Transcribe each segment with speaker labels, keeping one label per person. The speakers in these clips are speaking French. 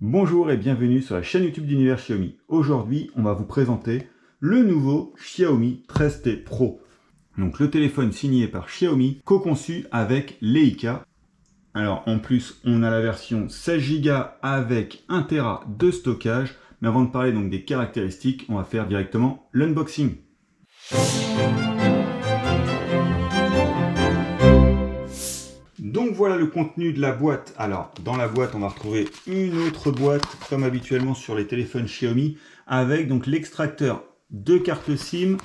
Speaker 1: Bonjour et bienvenue sur la chaîne YouTube d'Univers Xiaomi. Aujourd'hui, on va vous présenter le nouveau Xiaomi 13T Pro. Donc le téléphone signé par Xiaomi, co-conçu avec Leica. Alors en plus, on a la version 16 Go avec 1 Tera de stockage. Mais avant de parler donc des caractéristiques, on va faire directement l'unboxing. Donc voilà le contenu de la boîte. Alors dans la boîte on va retrouver une autre boîte comme habituellement sur les téléphones Xiaomi avec donc l'extracteur de carte SIM.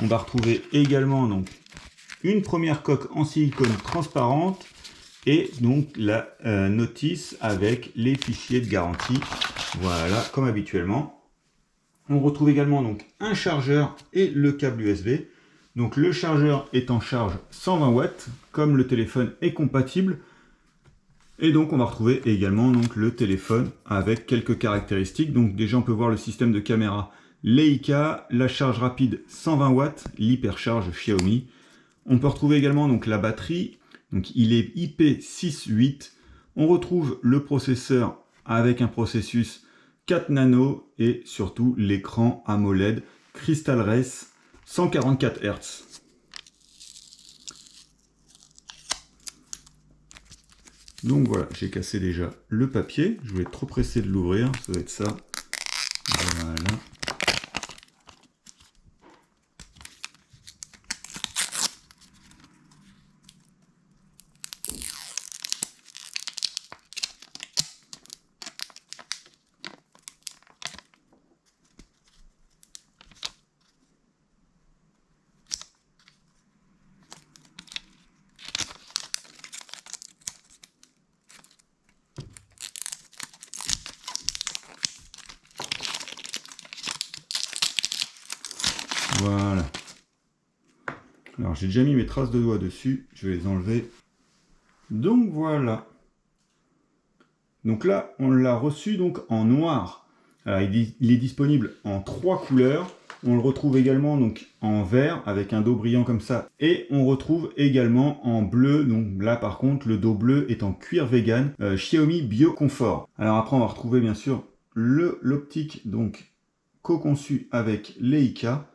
Speaker 1: On va retrouver également donc une première coque en silicone transparente et donc la notice avec les fichiers de garantie. Voilà comme habituellement. On retrouve également donc un chargeur et le câble USB. Donc le chargeur est en charge 120 watts, comme le téléphone est compatible. Et donc on va retrouver également donc le téléphone avec quelques caractéristiques. Donc déjà on peut voir le système de caméra Leica, la charge rapide 120 watts, l'hypercharge Xiaomi. On peut retrouver également donc la batterie. Donc il est IP68. On retrouve le processeur avec un processus 4 nano et surtout l'écran AMOLED Crystal Race 144 Hz. Donc voilà, j'ai cassé déjà le papier. Je voulais être trop pressé de l'ouvrir, ça doit être ça. Voilà. Voilà. Alors j'ai déjà mis mes traces de doigts dessus, je vais les enlever. Donc voilà. Donc là, on l'a reçu donc en noir. Alors, il est disponible en 3 couleurs. On le retrouve également donc en vert avec un dos brillant comme ça. Et on retrouve également en bleu. Donc là par contre, le dos bleu est en cuir vegan. Xiaomi Bio Confort. Alors après, on va retrouver bien sûr l'optique donc co-conçu avec Leica.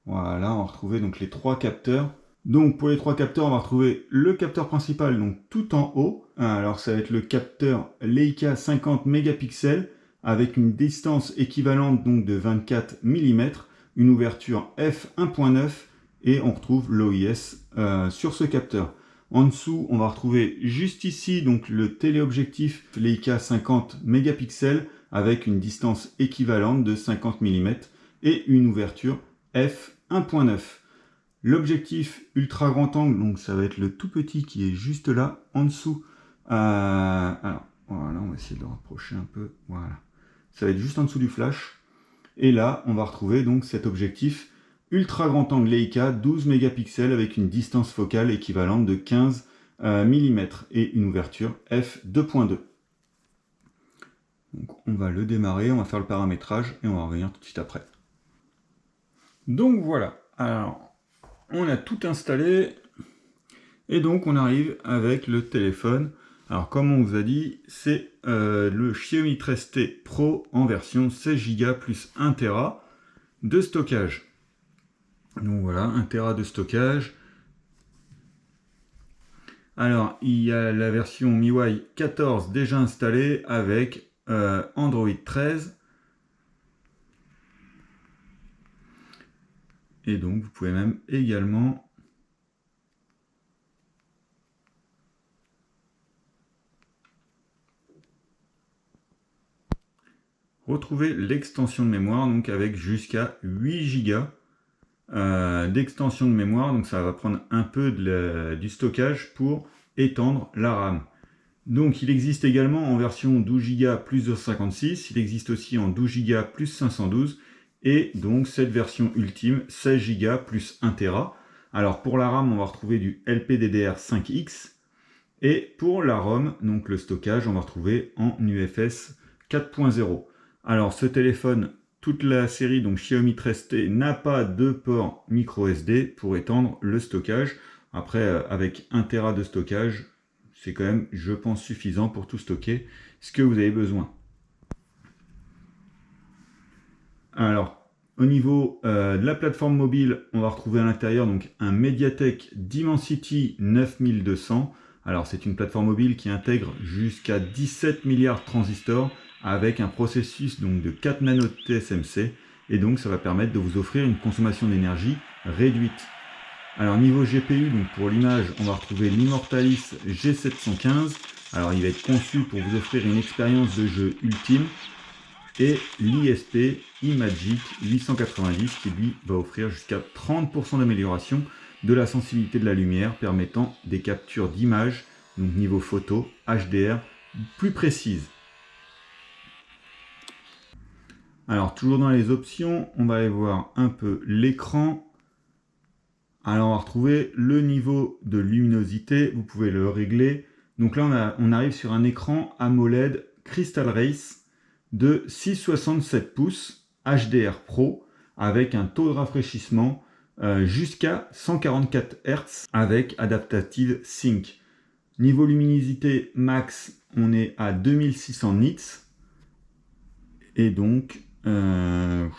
Speaker 1: Voilà, on va retrouver donc les 3 capteurs. Donc pour les 3 capteurs, on va retrouver le capteur principal donc tout en haut. Alors ça va être le capteur Leica 50 mégapixels avec une distance équivalente donc de 24 mm, une ouverture f1.9 et on retrouve l'OIS sur ce capteur. En dessous, on va retrouver juste ici donc le téléobjectif Leica 50 mégapixels avec une distance équivalente de 50 mm et une ouverture f1.9. L'objectif ultra grand angle, donc ça va être le tout petit qui est juste là, en dessous. Alors, voilà, on va essayer de le rapprocher un peu. Voilà. Ça va être juste en dessous du flash. Et là, on va retrouver donc cet objectif ultra grand angle Leica 12 mégapixels avec une distance focale équivalente de 15 mm et une ouverture f2.2. Donc on va le démarrer, on va faire le paramétrage et on va revenir tout de suite après. Donc voilà. Alors, on a tout installé et donc on arrive avec le téléphone. Alors comme on vous a dit, c'est le Xiaomi 13T Pro en version 16 Go plus 1 Tera de stockage. Donc voilà, 1 Tera de stockage. Alors il y a la version MIUI 14 déjà installée avec Android 13. Et donc vous pouvez même également retrouver l'extension de mémoire donc avec jusqu'à 8 Go d'extension de mémoire. Donc ça va prendre un peu du stockage pour étendre la RAM. Donc il existe également en version 12 Go plus 256, il existe aussi en 12 Go plus 512 et donc cette version ultime 16 Go plus 1 Tera. Alors pour la RAM on va retrouver du LPDDR5X et pour la ROM, donc le stockage, on va retrouver en UFS 4.0. Alors ce téléphone, toute la série donc Xiaomi 13T n'a pas de port micro SD pour étendre le stockage. Après avec 1 Tera de stockage, c'est quand même, je pense, suffisant pour tout stocker ce que vous avez besoin. Alors, au niveau de la plateforme mobile, on va retrouver à l'intérieur donc un MediaTek Dimensity 9200. Alors, c'est une plateforme mobile qui intègre jusqu'à 17 milliards de transistors avec un processus donc de 4 nano TSMC. Et donc, ça va permettre de vous offrir une consommation d'énergie réduite. Alors, niveau GPU, donc pour l'image, on va retrouver l'Immortalis G715. Alors, il va être conçu pour vous offrir une expérience de jeu ultime. Et l'ISP Imagic 890 qui lui va offrir jusqu'à 30% d'amélioration de la sensibilité de la lumière, permettant des captures d'images, donc niveau photo, HDR, plus précises. Alors toujours dans les options, on va aller voir un peu l'écran. Alors on va retrouver le niveau de luminosité, vous pouvez le régler. Donc là on arrive sur un écran AMOLED Crystal Race de 6,67 pouces HDR Pro avec un taux de rafraîchissement jusqu'à 144 Hz avec Adaptive Sync. Niveau luminosité max, on est à 2600 nits. Et donc... non,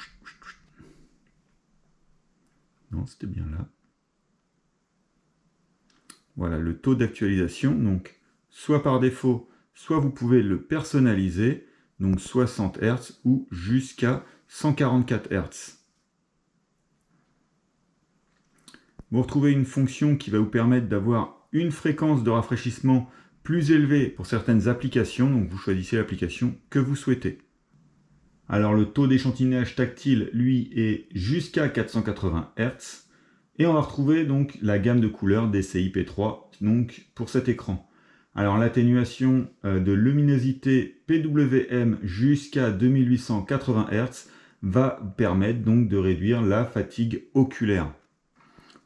Speaker 1: c'était bien là. Voilà le taux d'actualisation. Donc, soit par défaut, soit vous pouvez le personnaliser. Donc 60 Hz ou jusqu'à 144 Hz. Vous retrouvez une fonction qui va vous permettre d'avoir une fréquence de rafraîchissement plus élevée pour certaines applications. Donc vous choisissez l'application que vous souhaitez. Alors le taux d'échantillonnage tactile, lui, est jusqu'à 480 Hz. Et on va retrouver donc la gamme de couleurs DCI-P3 donc, pour cet écran. Alors l'atténuation de luminosité PWM jusqu'à 2880 Hz va permettre donc de réduire la fatigue oculaire.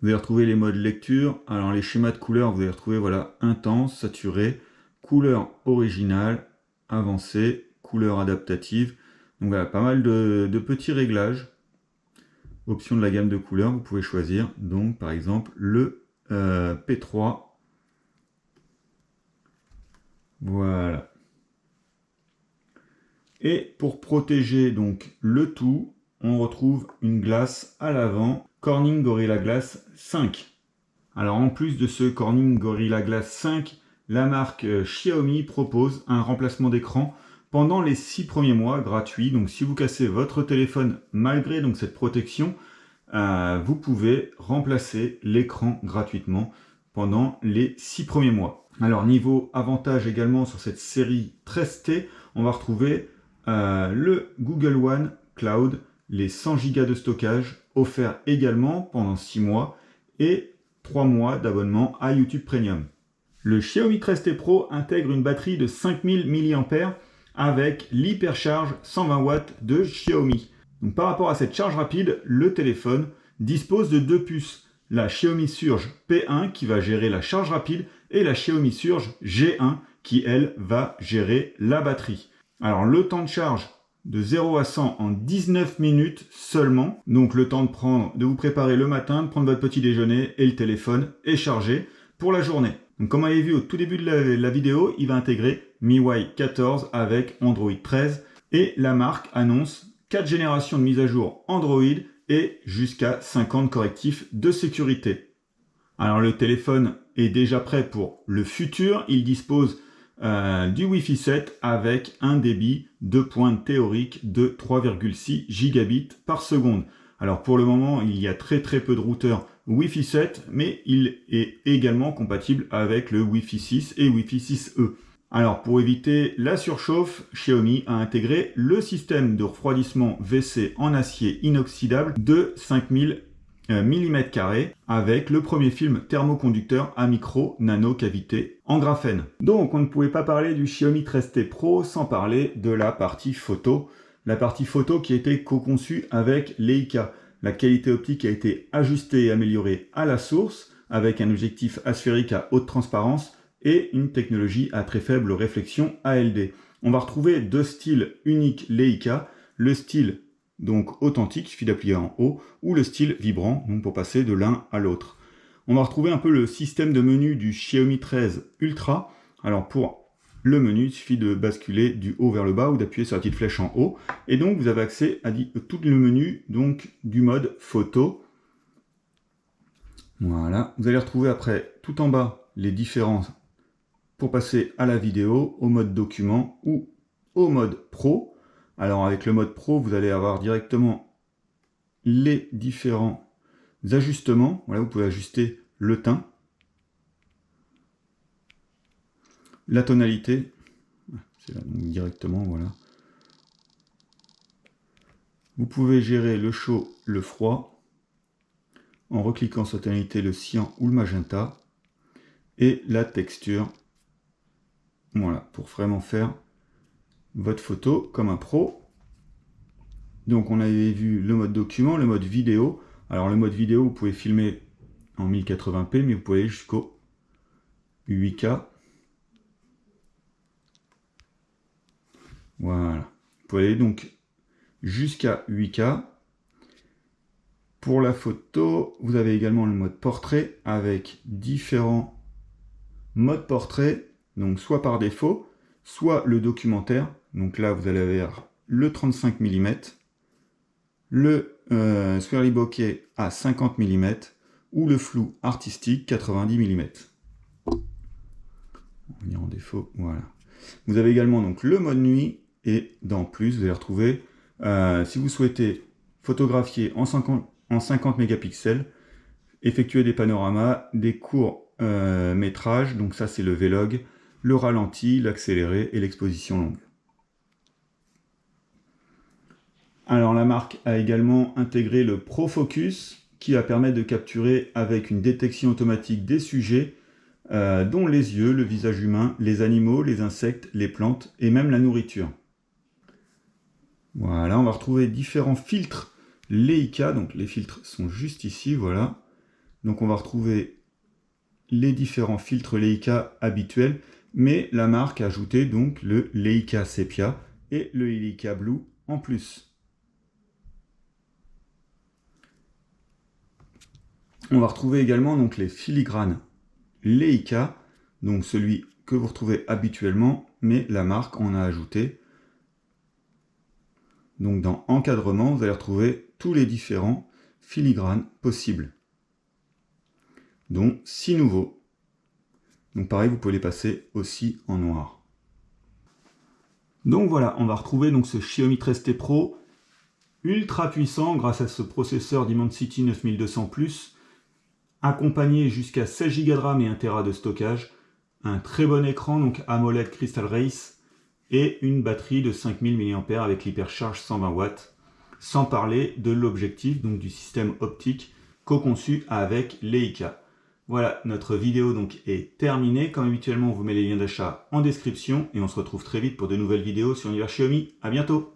Speaker 1: Vous allez retrouver les modes lecture. Alors les schémas de couleurs, vous allez retrouver voilà, intense, saturé, couleur originale, avancée, couleur adaptative. Donc voilà, pas mal de petits réglages. Option de la gamme de couleurs, vous pouvez choisir donc par exemple le P3. Voilà. Et pour protéger donc le tout, on retrouve une glace à l'avant, Corning Gorilla Glass 5. Alors en plus de ce Corning Gorilla Glass 5, la marque Xiaomi propose un remplacement d'écran pendant les 6 premiers mois gratuit. Donc si vous cassez votre téléphone malgré donc cette protection, vous pouvez remplacer l'écran gratuitement pendant les 6 premiers mois. Alors niveau avantage également sur cette série 13T, on va retrouver le Google One Cloud, les 100 Go de stockage offerts également pendant 6 mois et 3 mois d'abonnement à YouTube Premium. Le Xiaomi 13T Pro intègre une batterie de 5000 mAh avec l'hypercharge 120 watts de Xiaomi. Donc, par rapport à cette charge rapide, le téléphone dispose de deux puces. La Xiaomi Surge P1 qui va gérer la charge rapide et la Xiaomi Surge G1 qui, elle, va gérer la batterie. Alors, le temps de charge de 0 à 100 en 19 minutes seulement. Donc, le temps de vous préparer le matin, de prendre votre petit déjeuner et le téléphone est chargé pour la journée. Donc, comme vous avez vu au tout début de la vidéo, il va intégrer MIUI 14 avec Android 13 et la marque annonce 4 générations de mise à jour Android et jusqu'à 50 correctifs de sécurité. Alors le téléphone est déjà prêt pour le futur. Il dispose du Wi-Fi 7 avec un débit de pointe théorique de 3,6 gigabits par seconde. Alors pour le moment, il y a très peu de routeurs Wi-Fi 7, mais il est également compatible avec le Wi-Fi 6 et Wi-Fi 6E. Alors pour éviter la surchauffe, Xiaomi a intégré le système de refroidissement WC en acier inoxydable de 5000 mm² avec le premier film thermoconducteur à micro nano cavité en graphène. Donc on ne pouvait pas parler du Xiaomi 13T Pro sans parler de la partie photo. La partie photo qui a été co-conçue avec Leica. La qualité optique a été ajustée et améliorée à la source avec un objectif asphérique à haute transparence et une technologie à très faible réflexion ALD. On va retrouver deux styles uniques Leica, le style donc authentique, il suffit d'appuyer en haut, ou le style vibrant, donc pour passer de l'un à l'autre. On va retrouver un peu le système de menu du Xiaomi 13 Ultra. Alors pour le menu, il suffit de basculer du haut vers le bas ou d'appuyer sur la petite flèche en haut. Et donc vous avez accès à tout le menu donc, du mode photo. Voilà, vous allez retrouver après tout en bas les différences pour passer à la vidéo, au mode document ou au mode pro. Alors avec le mode pro, vous allez avoir directement les différents ajustements. Voilà, vous pouvez ajuster le teint, la tonalité, c'est là donc directement, voilà. Vous pouvez gérer le chaud, le froid, en recliquant sur la tonalité, le cyan ou le magenta, et la texture. Voilà, pour vraiment faire votre photo comme un pro. Donc on avait vu le mode document, le mode vidéo. Alors le mode vidéo, vous pouvez filmer en 1080p, mais vous pouvez aller jusqu'au 8K. Voilà. Vous pouvez aller donc jusqu'à 8K. Pour la photo, vous avez également le mode portrait avec différents modes portrait. Donc soit par défaut, soit le documentaire. Donc là, vous allez avoir le 35 mm, le swirly bokeh à 50 mm ou le flou artistique 90 mm. On va venir en défaut, voilà. Vous avez également donc le mode nuit et dans plus, vous allez retrouver, si vous souhaitez photographier en 50 mégapixels, effectuer des panoramas, des courts métrages, donc ça c'est le vlog, le ralenti, l'accéléré et l'exposition longue. Alors la marque a également intégré le ProFocus qui va permettre de capturer avec une détection automatique des sujets dont les yeux, le visage humain, les animaux, les insectes, les plantes et même la nourriture. Voilà, on va retrouver différents filtres Leica, donc les filtres sont juste ici, voilà. Donc on va retrouver les différents filtres Leica habituels, mais la marque a ajouté donc le Leica Sepia et le Leica Blue en plus. On va retrouver également donc les filigranes Leica, donc celui que vous retrouvez habituellement, mais la marque en a ajouté. Donc dans encadrement, vous allez retrouver tous les différents filigranes possibles, dont 6 nouveaux. Donc pareil, vous pouvez les passer aussi en noir. Donc voilà, on va retrouver donc ce Xiaomi 13T Pro ultra puissant grâce à ce processeur Dimensity 9200+, accompagné jusqu'à 16 Go de RAM et 1 Tera de stockage, un très bon écran, donc AMOLED Crystal Race, et une batterie de 5000 mAh avec l'hypercharge 120 watts, sans parler de l'objectif, donc du système optique co-conçu avec Leica. Voilà, notre vidéo donc est terminée. Comme habituellement, on vous met les liens d'achat en description et on se retrouve très vite pour de nouvelles vidéos sur l'univers Xiaomi. À bientôt!